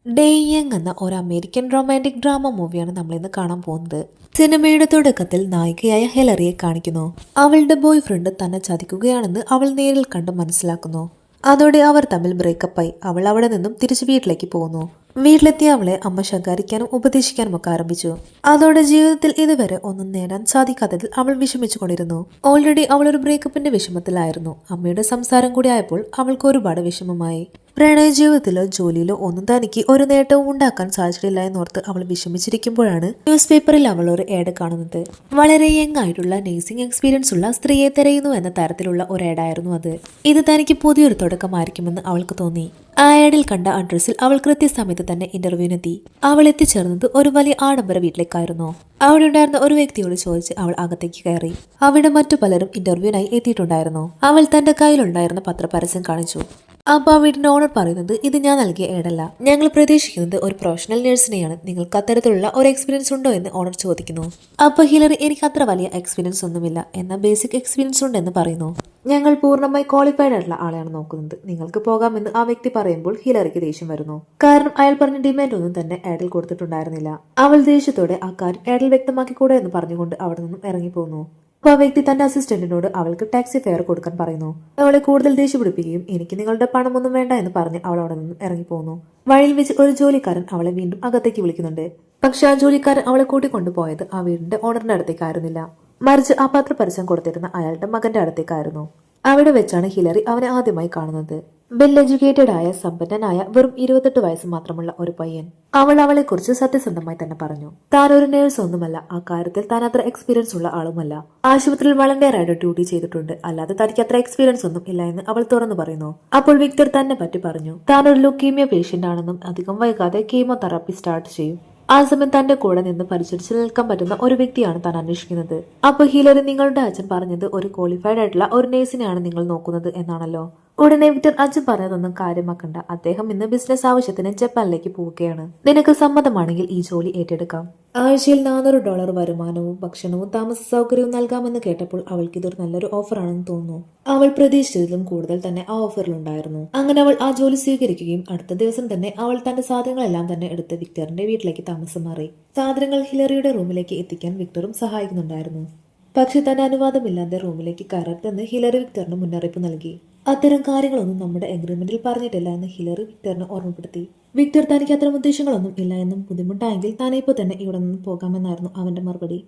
ഡേയിങ് എന്ന ഒരു American romantic drama മൂവിയാണ് നമ്മളിന്ന് കാണാൻ പോകുന്നത്. സിനിമയുടെ തുടക്കത്തിൽ നായികയായ ഹിലറിയെ കാണിക്കുന്നു. അവളുടെ ബോയ് ഫ്രണ്ട് തന്നെ ചതിക്കുകയാണെന്ന് അവൾ നേരിൽ കണ്ട് മനസ്സിലാക്കുന്നു. അതോടെ അവർ തമ്മിൽ ബ്രേക്കപ്പായി. അവൾ അവിടെ നിന്നും തിരിച്ചു വീട്ടിലേക്ക് പോകുന്നു. വീട്ടിലെത്തിയ അവളെ അമ്മ ശകാരിക്കാനും ഉപദേശിക്കാനും ഒക്കെ ആരംഭിച്ചു. അതോടെ ജീവിതത്തിൽ ഇതുവരെ ഒന്നും നേടാൻ സാധിക്കാത്തതിൽ അവൾ വിഷമിച്ചുകൊണ്ടിരുന്നു. ഓൾറെഡി അവൾ ഒരു ബ്രേക്കപ്പിന്റെ വിഷമത്തിലായിരുന്നു. അമ്മയുടെ സംസാരം കൂടി ആയപ്പോൾ അവൾക്ക് ഒരുപാട് വിഷമമായി. പ്രണയ ജീവിതത്തിലോ ജോലിയിലോ ഒന്നും തനിക്ക് ഒരു നേട്ടവും ഉണ്ടാക്കാൻ സാധിച്ചിട്ടില്ല എന്നോർത്ത് അവൾ വിഷമിച്ചിരിക്കുമ്പോഴാണ് ന്യൂസ് പേപ്പറിൽ അവൾ ഒരു ഏഡ് കാണുന്നത്. വളരെ യങ് ആയിട്ടുള്ള നേഴ്സിംഗ് എക്സ്പീരിയൻസ് ഉള്ള സ്ത്രീയെ തിരയുന്നു എന്ന തരത്തിലുള്ള ഒരു ഏഡായിരുന്നു അത്. ഇത് തനിക്ക് പുതിയൊരു തുടക്കമായിരിക്കുമെന്ന് അവൾക്ക് തോന്നി. ആ ഏഡിൽ കണ്ട അഡ്രസ്സിൽ അവൾ കൃത്യസമയത്ത് തന്നെ ഇന്റർവ്യൂവിനെത്തി. അവൾ എത്തിച്ചേർന്നത് ഒരു വലിയ ആഡംബര വീട്ടിലേക്കായിരുന്നു. അവിടെ ഉണ്ടായിരുന്ന ഒരു വ്യക്തിയോട് ചോദിച്ച് അവൾ അകത്തേക്ക് കയറി. അവിടെ മറ്റു പലരും ഇന്റർവ്യൂവിനായി എത്തിയിട്ടുണ്ടായിരുന്നു. അവൾ തന്റെ കയ്യിലുണ്ടായിരുന്ന പത്രപരസ്യം കാണിച്ചു. അപ്പോൾ ആ വീടിന്റെ ഓണർ പറയുന്നത്, ഇത് ഞാൻ നൽകിയ ഏഡല്ല, ഞങ്ങൾ പ്രതീക്ഷിക്കുന്നത് ഒരു പ്രൊഫഷണൽ നഴ്സിനെയാണ്. നിങ്ങൾക്ക് അത്തരത്തിലുള്ള ഒരു എക്സ്പീരിയൻസ് ഉണ്ടോ എന്ന് ഓണർ ചോദിക്കുന്നു. അപ്പോൾ ഹിലറി, എനിക്ക് അത്ര വലിയ എക്സ്പീരിയൻസ് ഒന്നുമില്ല, എന്നാൽ ബേസിക് എക്സ്പീരിയൻസ് ഉണ്ടെന്ന് പറയുന്നു. ഞങ്ങൾ പൂർണ്ണമായി ക്വാളിഫൈഡ് ആയിട്ടുള്ള ആളെയാണ് നോക്കുന്നത്, നിങ്ങൾക്ക് പോകാമെന്ന് ആ വ്യക്തി പറയുമ്പോൾ ഹിലറിക്ക് ദേഷ്യം വരുന്നു. കാരണം അയാൾ പറഞ്ഞ ഡിമാൻഡ് ഒന്നും തന്നെ ഏഡിൽ കൊടുത്തിട്ടുണ്ടായിരുന്നില്ല. അവൾ ദേഷ്യത്തോടെ ആ കാര്യം ഏഡിൽ വ്യക്തമാക്കിക്കൂടെ എന്ന് പറഞ്ഞുകൊണ്ട് അവിടെ നിന്നും ഇറങ്ങിപ്പോന്നു. അപ്പോൾ ആ വ്യക്തി തന്റെ അസിസ്റ്റന്റിനോട് അവൾക്ക് ടാക്സി ഫെയർ കൊടുക്കാൻ പറയുന്നു. അവളെ കൂടുതൽ ദേഷ്യപിടിപ്പിക്കുകയും എനിക്ക് നിങ്ങളുടെ പണമൊന്നും വേണ്ട എന്ന് പറഞ്ഞ് അവൾ അവിടെ നിന്നും ഇറങ്ങിപ്പോന്നു. വഴിയിൽ വെച്ച് ഒരു ജോലിക്കാരൻ അവളെ വീണ്ടും അകത്തേക്ക് വിളിക്കുന്നുണ്ട്. പക്ഷെ ആ ജോലിക്കാരൻ അവളെ കൂട്ടിക്കൊണ്ടുപോയത് ആ വീടിന്റെ ഓണറിന്റെ അടുത്തേക്കായിരുന്നില്ല, മറിച്ച് ആ പത്രപരസ്യം കൊടുത്തിരുന്ന അയാളുടെ മകന്റെ അടുത്തേക്കായിരുന്നു. അവിടെ വെച്ചാണ് ഹിലറി അവനെ ആദ്യമായി കാണുന്നത്. വെൽ എഡ്യൂക്കേറ്റഡ് ആയ സമ്പന്നനായ വെറും 28 വയസ്സ് മാത്രമുള്ള ഒരു പയ്യൻ. അവൾ അവളെ കുറിച്ച് സത്യസന്ധമായി തന്നെ പറഞ്ഞു. താൻ ഒരു നേഴ്സ് ഒന്നുമല്ല, ആ കാര്യത്തിൽ താൻ അത്ര എക്സ്പീരിയൻസ് ഉള്ള ആളുമല്ല. ആശുപത്രിയിൽ വളണ്ടിയർ ആയിട്ട് ഡ്യൂട്ടി ചെയ്തിട്ടുണ്ട്, അല്ലാതെ തനിക്ക് അത്ര എക്സ്പീരിയൻസ് ഒന്നും ഇല്ല എന്ന് അവൾ തുറന്നു പറയുന്നു. അപ്പോൾ വിക്ടർ തന്നെ പറ്റി പറഞ്ഞു. താൻ ഒരു ലുക്കീമിയ പേഷ്യന്റ് ആണെന്നും അധികം വൈകാതെ കീമോതെറാപ്പി സ്റ്റാർട്ട് ചെയ്യും. ആ സമയം തന്റെ കൂടെ നിന്ന് പരിചരിച്ചു നിൽക്കാൻ പറ്റുന്ന ഒരു വ്യക്തിയാണ് താൻ അന്വേഷിക്കുന്നത്. അപ്പൊ ഹിലറി, നിങ്ങളുടെ അച്ഛൻ പറഞ്ഞത് ഒരു ക്വാളിഫൈഡ് ആയിട്ടുള്ള ഒരു നേഴ്സിനെയാണ് നിങ്ങൾ നോക്കുന്നത് എന്നാണല്ലോ. ഉടനെ വിക്ടർ, അച്ഛൻ പറഞ്ഞതൊന്നും കാര്യമാക്കണ്ട, അദ്ദേഹം ഇന്ന് ബിസിനസ് ആവശ്യത്തിന് ജപ്പാനിലേക്ക് പോവുകയാണ്. നിനക്ക് സമ്മതമാണെങ്കിൽ ഈ ജോലി ഏറ്റെടുക്കാം. ആഴ്ചയിൽ $400 വരുമാനവും ഭക്ഷണവും താമസ സൗകര്യവും നൽകാമെന്ന് കേട്ടപ്പോൾ അവൾക്ക് ഇതൊരു നല്ലൊരു ഓഫറാണെന്ന് തോന്നുന്നു. അവൾ പ്രതീക്ഷിച്ചതിലും കൂടുതൽ തന്നെ ആ ഓഫറിലുണ്ടായിരുന്നു. അങ്ങനെ അവൾ ആ ജോലി സ്വീകരിക്കുകയും അടുത്ത ദിവസം തന്നെ അവൾ തന്റെ സാധനങ്ങളെല്ലാം തന്നെ എടുത്ത് വിക്ടറിന്റെ വീട്ടിലേക്ക് താമസം മാറി. സാധനങ്ങൾ ഹിലറിയുടെ റൂമിലേക്ക് എത്തിക്കാൻ വിക്ടറും സഹായിക്കുന്നുണ്ടായിരുന്നു. പക്ഷെ തന്റെ അനുവാദമില്ലാതെ റൂമിലേക്ക് കയറരുതെന്ന് ഹിലറി വിക്ടറിന് മുന്നറിയിപ്പ് നൽകി. അത്തരം കാര്യങ്ങളൊന്നും നമ്മുടെ എഗ്രിമെന്റിൽ പറഞ്ഞിട്ടില്ല എന്ന് ഹിലറി വിക്ടറിനെ ഓർമ്മപ്പെടുത്തി. വിക്ടർ തനിക്ക് അത്തരം ഉദ്ദേശങ്ങളൊന്നും ഇല്ല എന്നും ബുദ്ധിമുട്ടായെങ്കിൽ താൻ ഇപ്പോൾ തന്നെ ഇവിടെ നിന്ന് പോകാമെന്നായിരുന്നു അവന്റെ മറുപടി.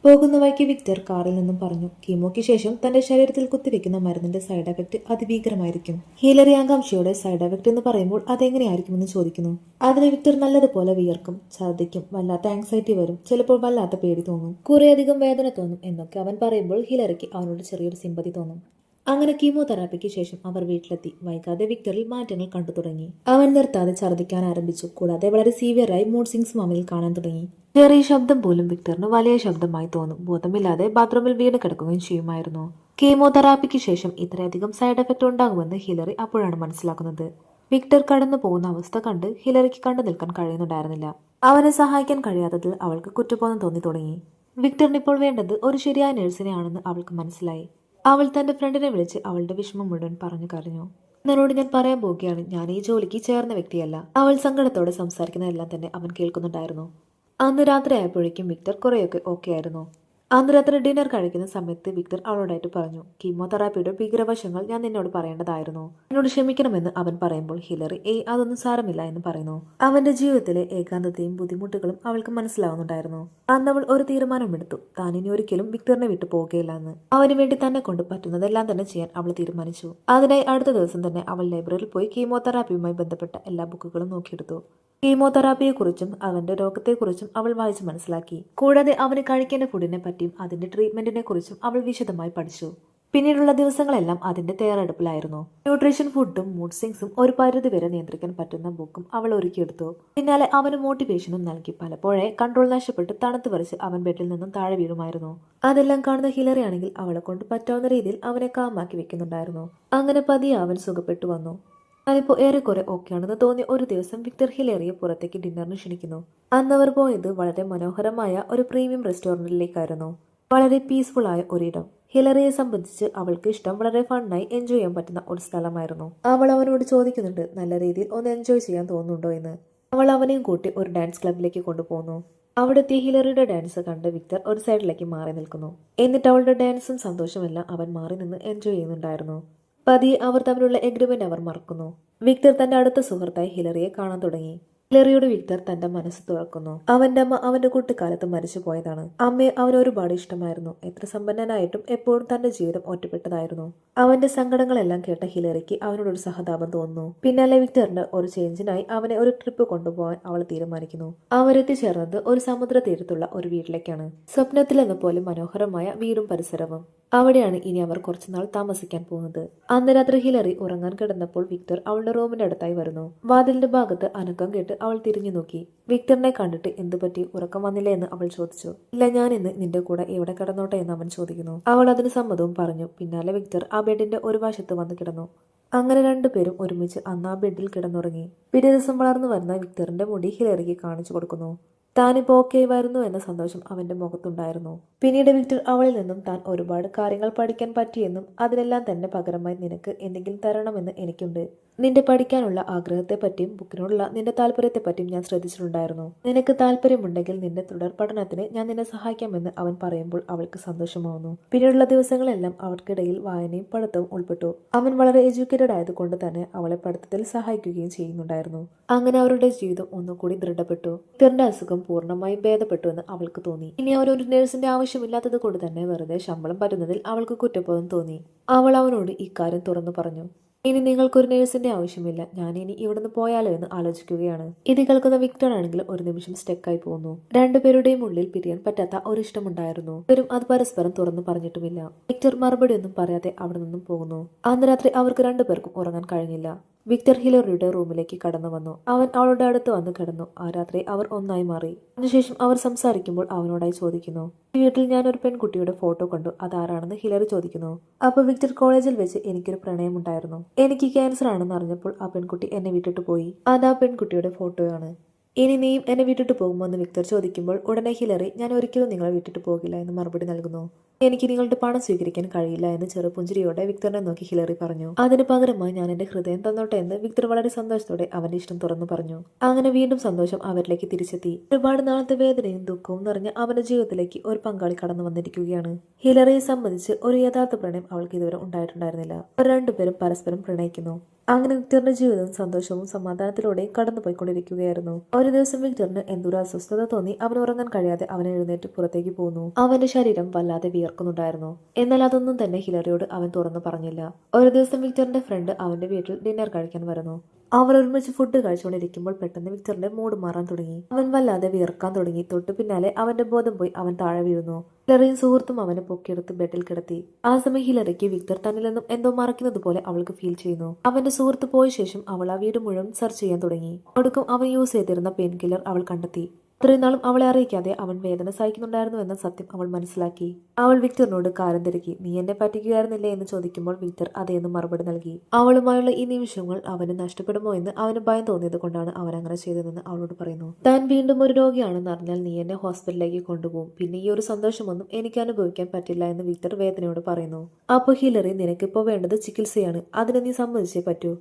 പോകുന്ന വഴിക്ക് വിക്ടർ കാറിൽ നിന്നും പറഞ്ഞു, കീമോയ്ക്ക് ശേഷം തന്റെ ശരീരത്തിൽ കുത്തിവെക്കുന്ന മരുന്നിന്റെ സൈഡ് എഫക്ട് അതിഭീകരമായിരിക്കും. ഹിലറി ആകാംക്ഷയോടെ സൈഡ് എഫക്ട് എന്ന് പറയുമ്പോൾ അതെങ്ങനെയായിരിക്കുമെന്ന് ചോദിക്കുന്നു. അതിന് വിക്ടർ നല്ലതുപോലെ വിയർക്കും, ഛർദ്ദിക്കും, വല്ലാത്ത ആങ്സൈറ്റി വരും, ചിലപ്പോൾ വല്ലാത്ത പേടി തോന്നും, കുറേയധികം വേദന തോന്നും എന്നൊക്കെ അവൻ പറയുമ്പോൾ ഹിലറിക്ക് അവനോട് ചെറിയൊരു സിമ്പതി തോന്നും. അങ്ങനെ കീമോതെറാപ്പിക്ക് ശേഷം അവർ വീട്ടിലെത്തി. വൈകാതെ വിക്ടറിൽ മാറ്റങ്ങൾ കണ്ടു തുടങ്ങി. അവൻ നിർത്താതെ ഛർദ്ദിക്കാൻ ആരംഭിച്ചു. കൂടാതെ വളരെ സീവിയറായി മൂഡ് സ്വിങ്സ് മാമയിൽ കാണാൻ തുടങ്ങി. ചെറിയ ശബ്ദം പോലും വിക്ടറിന് വലിയ ശബ്ദമായി തോന്നും. ബോധമില്ലാതെ ബാത്റൂമിൽ വീണ് കിടക്കുകയും ചെയ്യുമായിരുന്നു. കീമോതെറാപ്പിക്ക് ശേഷം ഇത്രയധികം സൈഡ് എഫക്ട് ഉണ്ടാകുമെന്ന് ഹിലറി അപ്പോഴാണ് മനസ്സിലാക്കുന്നത്. വിക്ടർ കടന്നു പോകുന്ന അവസ്ഥ കണ്ട് ഹിലറിക്ക് കണ്ടു നിൽക്കാൻ കഴിയുന്നുണ്ടായിരുന്നില്ല. അവനെ സഹായിക്കാൻ കഴിയാത്തതിൽ അവൾക്ക് കുറ്റബോധം തോന്നി തുടങ്ങി. വിക്ടറിന് ഇപ്പോൾ വേണ്ടത് ഒരു ശരിയായ നഴ്സിനെയാണെന്ന് അവൾക്ക് മനസ്സിലായി. അവൾ തന്റെ ഫ്രണ്ടിനെ വിളിച്ച് അവളുടെ വിഷമം മുഴുവൻ പറഞ്ഞു കരഞ്ഞു. എന്നോട് ഞാൻ പറയാൻ പോവുകയാണ്, ഞാൻ ഈ ജോലിക്ക് ചേർന്ന വ്യക്തിയല്ല. അവൾ സങ്കടത്തോടെ സംസാരിക്കുന്നതെല്ലാം തന്നെ അവൻ കേൾക്കുന്നുണ്ടായിരുന്നു. അന്ന് രാത്രി ആയപ്പോഴേക്കും വിക്ടർ കുറെയൊക്കെ ഓക്കെ ആയിരുന്നു. അന്ന് രാത്രി ഡിന്നർ കഴിക്കുന്ന സമയത്ത് വിക്ടർ അവളോടായിട്ട് പറഞ്ഞു, കീമോതെറാപ്പിയുടെ ഭീകരവശങ്ങൾ ഞാൻ നിന്നോട് പറയേണ്ടതായിരുന്നു, എന്നോട് ക്ഷമിക്കണമെന്ന് അവൻ പറയുമ്പോൾ ഹിലറി, അതൊന്നും സാരമില്ല എന്ന് പറയുന്നു. അവന്റെ ജീവിതത്തിലെ ഏകാന്തതയും ബുദ്ധിമുട്ടുകളും അവൾക്ക് മനസ്സിലാവുന്നുണ്ടായിരുന്നു. അന്ന് അവൾ ഒരു തീരുമാനമെടുത്തു. താൻ ഇനി ഒരിക്കലും വിക്ടറിനെ വിട്ടു പോവുകയില്ല എന്ന്. അവന് വേണ്ടി തന്നെ കൊണ്ട് പറ്റുന്നതെല്ലാം തന്നെ ചെയ്യാൻ അവൾ തീരുമാനിച്ചു. അതിനായി അടുത്ത ദിവസം തന്നെ അവൾ ലൈബ്രറിയിൽ പോയി കീമോതെറാപ്പിയുമായി ബന്ധപ്പെട്ട എല്ലാ ബുക്കുകളും നോക്കിയെടുത്തു. കീമോതെറാപ്പിയെക്കുറിച്ചും അവന്റെ രോഗത്തെക്കുറിച്ചും അവൾ വായിച്ച് മനസ്സിലാക്കി. കൂടാതെ അവന് കഴിക്കേണ്ട ഫുഡിനെ പറ്റിയും അതിന്റെ ട്രീറ്റ്മെന്റിനെ കുറിച്ചും അവൾ വിശദമായി പഠിച്ചു. പിന്നീടുള്ള ദിവസങ്ങളെല്ലാം അതിന്റെ തയ്യാറെടുപ്പിലായിരുന്നു. ന്യൂട്രീഷൻ ഫുഡും മൂഡ് സ്വിങ്സും ഒരു പരിധി വരെ നിയന്ത്രിക്കാൻ പറ്റുന്ന ബുക്കും അവൾ ഒരുക്കിയെടുത്തു. പിന്നാലെ അവന് മോട്ടിവേഷനും നൽകി. പലപ്പോഴേ കൺട്രോൾ നഷ്ടപ്പെട്ട് തണുത്ത് വരച്ച് അവൻ ബെഡിൽ നിന്നും താഴെ വീഴുമായിരുന്നു. അതെല്ലാം കാണുന്ന ഹിലറി ആണെങ്കിൽ അവളെ കൊണ്ട് പറ്റാവുന്ന രീതിയിൽ അവനെ കാമാക്കി വെക്കുന്നുണ്ടായിരുന്നു. അങ്ങനെ പതിയെ അവൻ സുഖപ്പെട്ടു വന്നു. അതിപ്പോ ഏറെക്കുറെ ഓക്കെയാണെന്ന് തോന്നിയ ഒരു ദിവസം വിക്ടർ ഹിലറിയെ പുറത്തേക്ക് ഡിന്നറിന് ക്ഷണിക്കുന്നു. അന്നവർ പോയത് വളരെ മനോഹരമായ ഒരു പ്രീമിയം റെസ്റ്റോറന്റിലേക്കായിരുന്നു. വളരെ പീസ്ഫുൾ ആയ ഒരിടം. ഹിലറിയെ സംബന്ധിച്ച് അവൾക്ക് ഇഷ്ടം വളരെ ഫണ്ണായി എൻജോയ് ചെയ്യാൻ പറ്റുന്ന ഒരു സ്ഥലമായിരുന്നു. അവൾ അവനോട് ചോദിക്കുന്നുണ്ട്, നല്ല രീതിയിൽ ഒന്ന് എൻജോയ് ചെയ്യാൻ തോന്നുന്നുണ്ടോ എന്ന്. അവൾ അവനെയും കൂട്ടി ഒരു ഡാൻസ് ക്ലബിലേക്ക് കൊണ്ടുപോകുന്നു. അവിടെത്തിയ ഹിലറിയുടെ ഡാൻസ് കണ്ട് വിക്ടർ ഒരു സൈഡിലേക്ക് മാറി നിൽക്കുന്നു. എന്നിട്ട് അവളുടെ ഡാൻസും സന്തോഷമെല്ലാം അവൻ മാറി നിന്ന് എൻജോയ് ചെയ്യുന്നുണ്ടായിരുന്നു. പതിയെ അവർ തമ്മിലുള്ള എഗ്രിമെന്റ് അവർ മറക്കുന്നു. വിക്ടർ തന്റെ അടുത്ത സുഹൃത്തായി ഹിലറിയെ കാണാൻ തുടങ്ങി. ഹിലറിയോട് വിക്ടർ തന്റെ മനസ്സ് തുറക്കുന്നു. അവന്റെ അമ്മ അവന്റെ കുട്ടിക്കാലത്ത് മരിച്ചു പോയതാണ്. അമ്മയെ അവന് ഒരുപാട് ഇഷ്ടമായിരുന്നു. എത്ര സമ്പന്നനായിട്ടും എപ്പോഴും തന്റെ ജീവിതം ഒറ്റപ്പെട്ടതായിരുന്നു. അവന്റെ സങ്കടങ്ങളെല്ലാം കേട്ട ഹിലറിക്ക് അവനോടൊരു സഹതാപം തോന്നുന്നു. പിന്നാലെ വിക്ടറിന്റെ ഒരു ചേഞ്ചിനായി അവനെ ഒരു ട്രിപ്പ് കൊണ്ടുപോകാൻ അവൾ തീരുമാനിക്കുന്നു. അവരെത്തിച്ചേർന്നത് ഒരു സമുദ്ര തീരത്തുള്ള ഒരു വീട്ടിലേക്കാണ്. സ്വപ്നത്തിലെന്ന പോലെ മനോഹരമായ വീടും പരിസരവും. അവിടെയാണ് ഇനി അവർ കുറച്ചുനാൾ താമസിക്കാൻ പോകുന്നത്. അന്ന് രാത്രി ഹിലറി ഉറങ്ങാൻ കിടന്നപ്പോൾ വിക്ടർ അവളുടെ റൂമിന്റെ അടുത്തായി വരുന്നു. വാതിലിന്റെ ഭാഗത്ത് അനക്കം കേട്ട് അവൾ തിരിഞ്ഞു നോക്കി. വിക്ടറിനെ കണ്ടിട്ട് എന്തു പറ്റി, ഉറക്കം വന്നില്ല എന്ന് അവൾ ചോദിച്ചു. ഇല്ല, ഞാൻ ഇന്ന് നിന്റെ കൂടെ എവിടെ കിടന്നോട്ടെ എന്ന് അവൻ ചോദിക്കുന്നു. അവൾ അതിന് സമ്മതവും പറഞ്ഞു. പിന്നാലെ വിക്ടർ ആ ബെഡിന്റെ ഒരു വശത്ത് വന്ന് കിടന്നു. അങ്ങനെ രണ്ടുപേരും ഒരുമിച്ച് അന്ന് ആ ബെഡിൽ കിടന്നുറങ്ങി. പിറ്റേ ദിവസം വളർന്നു വരുന്ന വിക്ടറിന്റെ മുടി ഹിലറിക്ക് കാണിച്ചു കൊടുക്കുന്നു. താനിപ്പോ ഓക്കെ വരുന്നു എന്ന സന്തോഷം അവന്റെ മുഖത്തുണ്ടായിരുന്നു. പിന്നീട് വിക്ടർ അവളിൽ നിന്നും താൻ ഒരുപാട് കാര്യങ്ങൾ പഠിക്കാൻ പറ്റിയെന്നും അതിനെല്ലാം തന്നെ പകരമായി നിനക്ക് എന്തെങ്കിലും തരണമെന്ന് എനിക്കുണ്ട്. നിന്റെ പഠിക്കാനുള്ള ആഗ്രഹത്തെപ്പറ്റിയും ബുക്കിനോടുള്ള നിന്റെ താല്പര്യത്തെപ്പറ്റിയും ഞാൻ ശ്രദ്ധിച്ചിട്ടുണ്ടായിരുന്നു. നിനക്ക് താല്പര്യമുണ്ടെങ്കിൽ നിന്റെ തുടർ പഠനത്തിന് ഞാൻ നിന്നെ സഹായിക്കാമെന്ന് അവൻ പറയുമ്പോൾ അവൾക്ക് സന്തോഷമാവുന്നു. പിന്നീടുള്ള ദിവസങ്ങളെല്ലാം അവർക്കിടയിൽ വായനയും പഠിത്തവും ഉൾപ്പെട്ടു. അവൻ വളരെ എഡ്യൂക്കേറ്റഡ് ആയതുകൊണ്ട് തന്നെ അവളെ പഠിത്തത്തിൽ സഹായിക്കുകയും ചെയ്യുന്നുണ്ടായിരുന്നു. അങ്ങനെ അവരുടെ ജീവിതം ഒന്നുകൂടി ദൃഢപ്പെട്ടു. വിക്ടറിന്റെ അസുഖം പൂർണ്ണമായും ഭേദപ്പെട്ടു എന്ന് അവൾക്ക് തോന്നി. ഇനി അവരൊരു നഴ്സിന്റെ ആവശ്യമില്ലാത്തത് കൊണ്ട് തന്നെ വെറുതെ ശമ്പളം പറ്റുന്നതിൽ അവൾക്ക് കുറ്റബോധം തോന്നി. അവൾ അവനോട് ഇക്കാര്യം തുറന്നു പറഞ്ഞു. ഇനി നിങ്ങൾക്കൊരു നേഴ്സിന്റെ ആവശ്യമില്ല. ഞാൻ ഇനി ഇവിടുന്ന് പോയാലോ എന്ന് ആലോചിക്കുകയാണ്. ഇത് കേൾക്കുന്ന വിക്ടർ ആണെങ്കിൽ ഒരു നിമിഷം സ്റ്റെക്കായി പോകുന്നു. രണ്ടുപേരുടെയും ഉള്ളിൽ പിരിയാൻ പറ്റാത്ത ഒരു ഇഷ്ടമുണ്ടായിരുന്നു. ഇവരും അത് പരസ്പരം തുറന്നു പറഞ്ഞിട്ടുമില്ല. വിക്ടർ മറുപടി ഒന്നും പറയാതെ അവിടെ നിന്നും പോകുന്നു. അന്ന് രാത്രി അവർക്ക് രണ്ടുപേർക്കും ഉറങ്ങാൻ കഴിഞ്ഞില്ല. വിക്ടർ ഹിലറിയുടെ റൂമിലേക്ക് കടന്നു വന്നു. അവൻ അവളുടെ അടുത്ത് വന്ന് കിടന്നു. ആ രാത്രി അവർ ഒന്നായി മാറി. അതിനുശേഷം അവർ സംസാരിക്കുമ്പോൾ അവനോടായി ചോദിക്കുന്നു, ഈ വീട്ടിൽ ഞാൻ ഒരു പെൺകുട്ടിയുടെ ഫോട്ടോ കണ്ടു, അതാരാണെന്ന് ഹിലറി ചോദിക്കുന്നു. അപ്പൊ വിക്ടർ, കോളേജിൽ വെച്ച് എനിക്കൊരു പ്രണയമുണ്ടായിരുന്നു. എനിക്ക് ക്യാൻസർ ആണെന്ന് അറിഞ്ഞപ്പോൾ ആ പെൺകുട്ടി എന്നെ വിട്ടിട്ട് പോയി. അത് ആ പെൺകുട്ടിയുടെ ഫോട്ടോയാണ്. ഇനി നീയും എന്നെ വിട്ടിട്ട് പോകുമോ എന്ന് വിക്ടർ ചോദിക്കുമ്പോൾ ഉടനെ ഹിലറി, ഞാൻ ഒരിക്കലും നിങ്ങളെ വിട്ടിട്ട് പോകില്ല എന്ന് മറുപടി നൽകുന്നു. എനിക്ക് നിങ്ങളുടെ പണം സ്വീകരിക്കാൻ കഴിയില്ല എന്ന് ചെറുപുഞ്ചിരിയോടെ വിക്ടറിനെ നോക്കി ഹിലറി പറഞ്ഞു. അതിന് പകരമായി ഞാൻ എന്റെ ഹൃദയം തന്നോട്ടെ എന്ന് വിക്ടർ വളരെ സന്തോഷത്തോടെ അവന്റെ ഇഷ്ടം തുറന്നു പറഞ്ഞു. അങ്ങനെ വീണ്ടും സന്തോഷം അവരിലേക്ക് തിരിച്ചെത്തി. ഒരുപാട് നാളത്തെ വേദനയും ദുഃഖവും നിറഞ്ഞ അവന്റെ ജീവിതത്തിലേക്ക് ഒരു പങ്കാളി കടന്നു വന്നിരിക്കുകയാണ്. ഹിലറിയെ സംബന്ധിച്ച് ഒരു യഥാർത്ഥ പ്രണയം അവൾക്ക് ഇതുവരെ ഉണ്ടായിട്ടുണ്ടായിരുന്നില്ല. അവർ രണ്ടുപേരും പരസ്പരം പ്രണയിക്കുന്നു. അങ്ങനെ വിക്ടറിന്റെ ജീവിതവും സന്തോഷവും സമാധാനത്തിലൂടെ കടന്നുപോയിക്കൊണ്ടിരിക്കുകയായിരുന്നു. ഒരു ദിവസം വിക്ടറിന് എന്തൊരു അസ്വസ്ഥത തോന്നി. അവൻ ഉറങ്ങാൻ കഴിയാതെ അവൻ എഴുന്നേറ്റ് പുറത്തേക്ക് പോന്നു. അവന്റെ ശരീരം വല്ലാതെ വിയർക്കുന്നുണ്ടായിരുന്നു. എന്നാൽ അതൊന്നും തന്നെ ഹിലറിയോട് അവൻ തുറന്നു പറഞ്ഞില്ല. ഒരു ദിവസം വിക്ടറിന്റെ ഫ്രണ്ട് അവന്റെ വീട്ടിൽ ഡിന്നർ കഴിക്കാൻ വരുന്നു. അവർ ഒരുമിച്ച് ഫുഡ് കഴിച്ചുകൊണ്ടിരിക്കുമ്പോൾ പെട്ടെന്ന് വിക്ടറിന്റെ മൂഡ് മാറാൻ തുടങ്ങി. അവൻ വല്ലാതെ വിയർക്കാൻ തുടങ്ങി. തൊട്ടു പിന്നാലെ അവന്റെ ബോധം പോയി അവൻ താഴെ വീഴുന്നു. ഹിലറിയും സുഹൃത്തും അവനെ പൊക്കിയെടുത്ത് ബെഡിൽ കിടത്തി. ആ സമയം ഹിലറിക്ക് വിക്ടർ തന്നിൽ നിന്നും എന്തോ മറക്കുന്നത് പോലെ അവൾക്ക് ഫീൽ ചെയ്യുന്നു. അവന്റെ സുഹൃത്ത് പോയ ശേഷം അവൾ ആ വീട് മുഴുവൻ സെർച്ച് ചെയ്യാൻ തുടങ്ങി. ഒടുക്കം അവൻ യൂസ് ചെയ്തിരുന്ന പെയിൻ കില്ലർ അവൾ കണ്ടെത്തി. ഇത്രയും നാളും അവളെ അറിയിക്കാതെ അവൻ വേദന സഹിക്കുന്നുണ്ടായിരുന്നു എന്ന സത്യം അവൾ മനസ്സിലാക്കി. അവൾ വിക്ടറിനോട് കാര്യം തിരക്കി. നീ എന്നെ പറ്റിക്കുകയായിരുന്നില്ലേ എന്ന് ചോദിക്കുമ്പോൾ വിക്ടർ അതേന്ന് മറുപടി നൽകി. അവളുമായുള്ള ഈ നിമിഷങ്ങൾ അവന് നഷ്ടപ്പെടുമോ എന്ന് അവന് ഭയം തോന്നിയത് കൊണ്ടാണ് അവൻ അങ്ങനെ ചെയ്തതെന്ന് അവളോട് പറയുന്നു. താൻ വീണ്ടും ഒരു രോഗിയാണെന്ന് അറിഞ്ഞാൽ നീ എന്നെ ഹോസ്പിറ്റലിലേക്ക് കൊണ്ടുപോകും. പിന്നെ ഈ ഒരു സന്തോഷമൊന്നും എനിക്ക് അനുഭവിക്കാൻ പറ്റില്ല എന്ന് വിക്ടർ വേദനയോട് പറയുന്നു. അപ്പോൾ ഹിലറി, നിനക്കിപ്പോ വേണ്ടത് ചികിത്സയാണ്. അതിന് നീ സമ്മതിച്ചേ പറ്റൂ.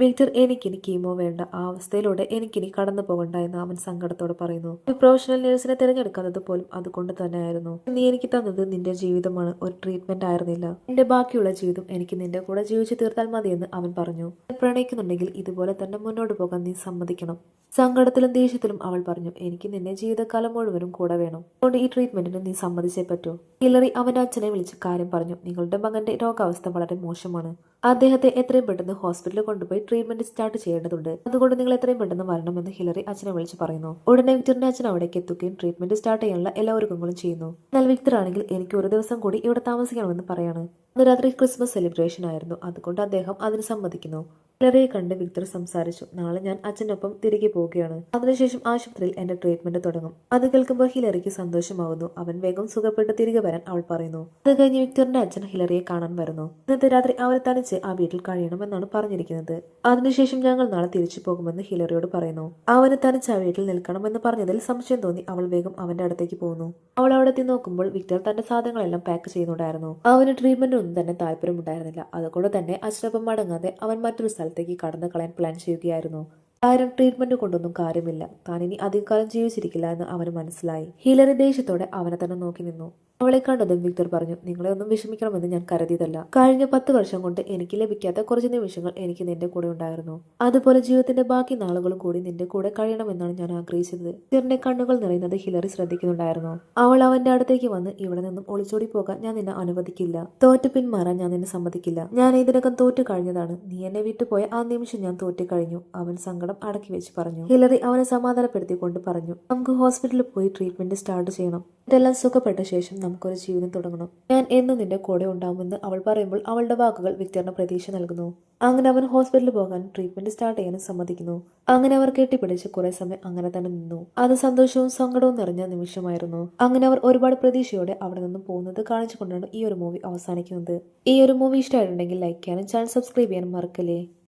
വിക്ടർ, എനിക്കിനി കീമോ വേണ്ട. ആ അവസ്ഥയിലൂടെ എനിക്കിനി കടന്നു പോകണ്ട എന്ന് അവൻ സങ്കടത്തോടെ പറയുന്നു. ഒരു പ്രൊഫഷണൽ നഴ്സിനെ തിരഞ്ഞെടുക്കുന്നത് പോലും അതുകൊണ്ട് തന്നെയായിരുന്നു. നീ എനിക്ക് തന്നത് നിന്റെ ജീവിതമാണ്, ഒരു ട്രീറ്റ്മെന്റ് ആയിരുന്നില്ല. നിന്റെ ബാക്കിയുള്ള ജീവിതം എനിക്ക് നിന്റെ കൂടെ ജീവിച്ചു തീർത്താൽ മതിയെന്ന് അവൻ പറഞ്ഞു. പ്രണയിക്കുന്നുണ്ടെങ്കിൽ ഇതുപോലെ തന്നെ മുന്നോട്ട് പോകാൻ നീ സമ്മതിക്കണം. സങ്കടത്തിലും ദേഷ്യത്തിലും അവൾ പറഞ്ഞു, എനിക്ക് നിന്നെ ജീവിതകാലം മുഴുവനും കൂടെ വേണം. അതുകൊണ്ട് ഈ ട്രീറ്റ്മെന്റിന് നീ സമ്മതിച്ചേ പറ്റൂ. ഹിലറി അവന്റെ അച്ഛനെ വിളിച്ച് കാര്യം പറഞ്ഞു. നിങ്ങളുടെ മകന്റെ രോഗാവസ്ഥ വളരെ മോശമാണ്. അദ്ദേഹത്തെ എത്രയും പെട്ടെന്ന് ഹോസ്പിറ്റലിൽ കൊണ്ടുപോയി ട്രീറ്റ്മെന്റ് സ്റ്റാർട്ട് ചെയ്യേണ്ടതുണ്ട്. അതുകൊണ്ട് നിങ്ങൾ എത്രയും പെട്ടെന്ന് വരണമെന്ന് ഹിലറി അച്ഛനെ വിളിച്ച് പറയുന്നു. ഉടനെ വിക്ടറിന്റെ അച്ഛൻ അവിടേക്ക് എത്തുകയും ട്രീറ്റ്മെന്റ് സ്റ്റാർട്ട് ചെയ്യാനുള്ള എല്ലാ ഒരുക്കങ്ങളും ചെയ്യുന്നു. എന്നാൽ വിക്ടർ ആണെങ്കിൽ എനിക്ക് ഒരു ദിവസം കൂടി ഇവിടെ താമസിക്കണമെന്ന് പറയാണ്. അന്ന് രാത്രി ക്രിസ്മസ് സെലിബ്രേഷൻ ആയിരുന്നു. അതുകൊണ്ട് അദ്ദേഹം അതിന് സമ്മതിക്കുന്നു. ഹിലറിയെ കണ്ട് വിക്ടർ സംസാരിച്ചു. നാളെ ഞാൻ അച്ഛനൊപ്പം തിരികെ പോവുകയാണ്. അതിനുശേഷം ആശുപത്രിയിൽ എന്റെ ട്രീറ്റ്മെന്റ് തുടങ്ങും. അത് കേൾക്കുമ്പോൾ ഹിലറിക്ക് സന്തോഷമാവുന്നു. അവൻ വേഗം സുഖപ്പെട്ട് തിരികെ വരാൻ അവൾ പറയുന്നു. അത് കഴിഞ്ഞ് വിക്ടറിന്റെ അച്ഛൻ ഹിലറിയെ കാണാൻ വരുന്നു. ഇന്നത്തെ രാത്രി അവരെ തനിച്ച് ആ വീട്ടിൽ കഴിയണമെന്നാണ് പറഞ്ഞിരിക്കുന്നത്. അതിനുശേഷം ഞങ്ങൾ നാളെ തിരിച്ചു പോകുമെന്ന് ഹിലറിയോട് പറയുന്നു. അവന് തനിച്ച് ആ വീട്ടിൽ നിൽക്കണമെന്ന് പറഞ്ഞതിൽ സംശയം തോന്നി അവൾ വേഗം അവന്റെ അടുത്തേക്ക് പോകുന്നു. അവൾ അവിടെ എത്തി നോക്കുമ്പോൾ വിക്ടർ തന്റെ സാധനങ്ങളെല്ലാം പാക്ക് ചെയ്യുന്നുണ്ടായിരുന്നു. അവന് ട്രീറ്റ്മെന്റ് ഒന്നും തന്നെ താല്പര്യമുണ്ടായിരുന്നില്ല. അതുകൊണ്ട് തന്നെ അച്ഛനൊപ്പം മടങ്ങാതെ അവൻ മറ്റൊരു സ്ഥലത്തേക്ക് കടന്നു കളയാൻ പ്ലാൻ ചെയ്യുകയായിരുന്നു. ആരും ട്രീറ്റ്മെന്റ് കൊണ്ടൊന്നും കാര്യമില്ല. താൻ ഇനി അധികകാലം ജീവിച്ചിരിക്കില്ല എന്ന് അവന് മനസ്സിലായി. ഹിലറി ദേഷ്യത്തോടെ അവനെ തന്നെ നോക്കി നിന്നു. അവളെ കണ്ടതും വിക്ടർ പറഞ്ഞു, നിങ്ങളെ ഒന്നും വിഷമിക്കണമെന്ന് ഞാൻ കരുതിയതല്ല. കഴിഞ്ഞ 10 വർഷം കൊണ്ട് എനിക്ക് ലഭിക്കാത്ത കുറച്ച് നിമിഷങ്ങൾ എനിക്ക് നിന്റെ കൂടെ ഉണ്ടായിരുന്നു. അതുപോലെ ജീവിതത്തിന്റെ ബാക്കി നാളുകളും കൂടി നിന്റെ കൂടെ കഴിയണമെന്നാണ് ഞാൻ ആഗ്രഹിച്ചത്. വിക്ടറിന്റെ കണ്ണുകൾ നിറയുന്നത് ഹിലറി ശ്രദ്ധിക്കുന്നുണ്ടായിരുന്നു. അവൾ അവന്റെ അടുത്തേക്ക് വന്ന്, ഇവിടെ നിന്നും ഒളിച്ചോടി പോകാൻ ഞാൻ നിന്നെ അനുവദിക്കില്ല. തോറ്റു പിന്മാറാൻ ഞാൻ നിന്നെ സമ്മതിക്കില്ല. ഞാൻ ഇതിനകം തോറ്റു കഴിഞ്ഞതാണ്. നീ എന്നെ വിട്ടുപോയ ആ നിമിഷം ഞാൻ തോറ്റു കഴിഞ്ഞു. അവൻ സങ്കടം അടക്കി വെച്ച് പറഞ്ഞു. ഹിലറി അവനെ സമാധാനപ്പെടുത്തിക്കൊണ്ട് പറഞ്ഞു, നമുക്ക് ഹോസ്പിറ്റലിൽ പോയി ട്രീറ്റ്മെന്റ് സ്റ്റാർട്ട് ചെയ്യണം. ഇതെല്ലാം സുഖപ്പെട്ട ശേഷം നമുക്കൊരു ജീവിതം തുടങ്ങണം. ഞാൻ എന്നും നിന്റെ കൂടെ ഉണ്ടാവുമെന്ന് അവൾ പറയുമ്പോൾ അവളുടെ വാക്കുകൾ വിക്ടറിന് പ്രതീക്ഷ നൽകുന്നു. അങ്ങനെ അവൻ ഹോസ്പിറ്റലിൽ പോകാൻ ട്രീറ്റ്മെന്റ് സ്റ്റാർട്ട് ചെയ്യാനും സമ്മതിക്കുന്നു. അങ്ങനെ അവർ കെട്ടിപ്പിടിച്ച് കുറെ സമയം അങ്ങനെ തന്നെ നിന്നു. അത് സന്തോഷവും സങ്കടവും നിറഞ്ഞ നിമിഷമായിരുന്നു. അങ്ങനെ അവർ ഒരുപാട് പ്രതീക്ഷയോടെ അവിടെ നിന്നും പോകുന്നത് കാണിച്ചുകൊണ്ടാണ് ഈ ഒരു മൂവി അവസാനിക്കുന്നത്. ഈ ഒരു മൂവി ഇഷ്ടമായിട്ടുണ്ടെങ്കിൽ ലൈക്ക് ചെയ്യാനും ചാനൽ സബ്സ്ക്രൈബ് ചെയ്യാനും മറക്കല്ലേ.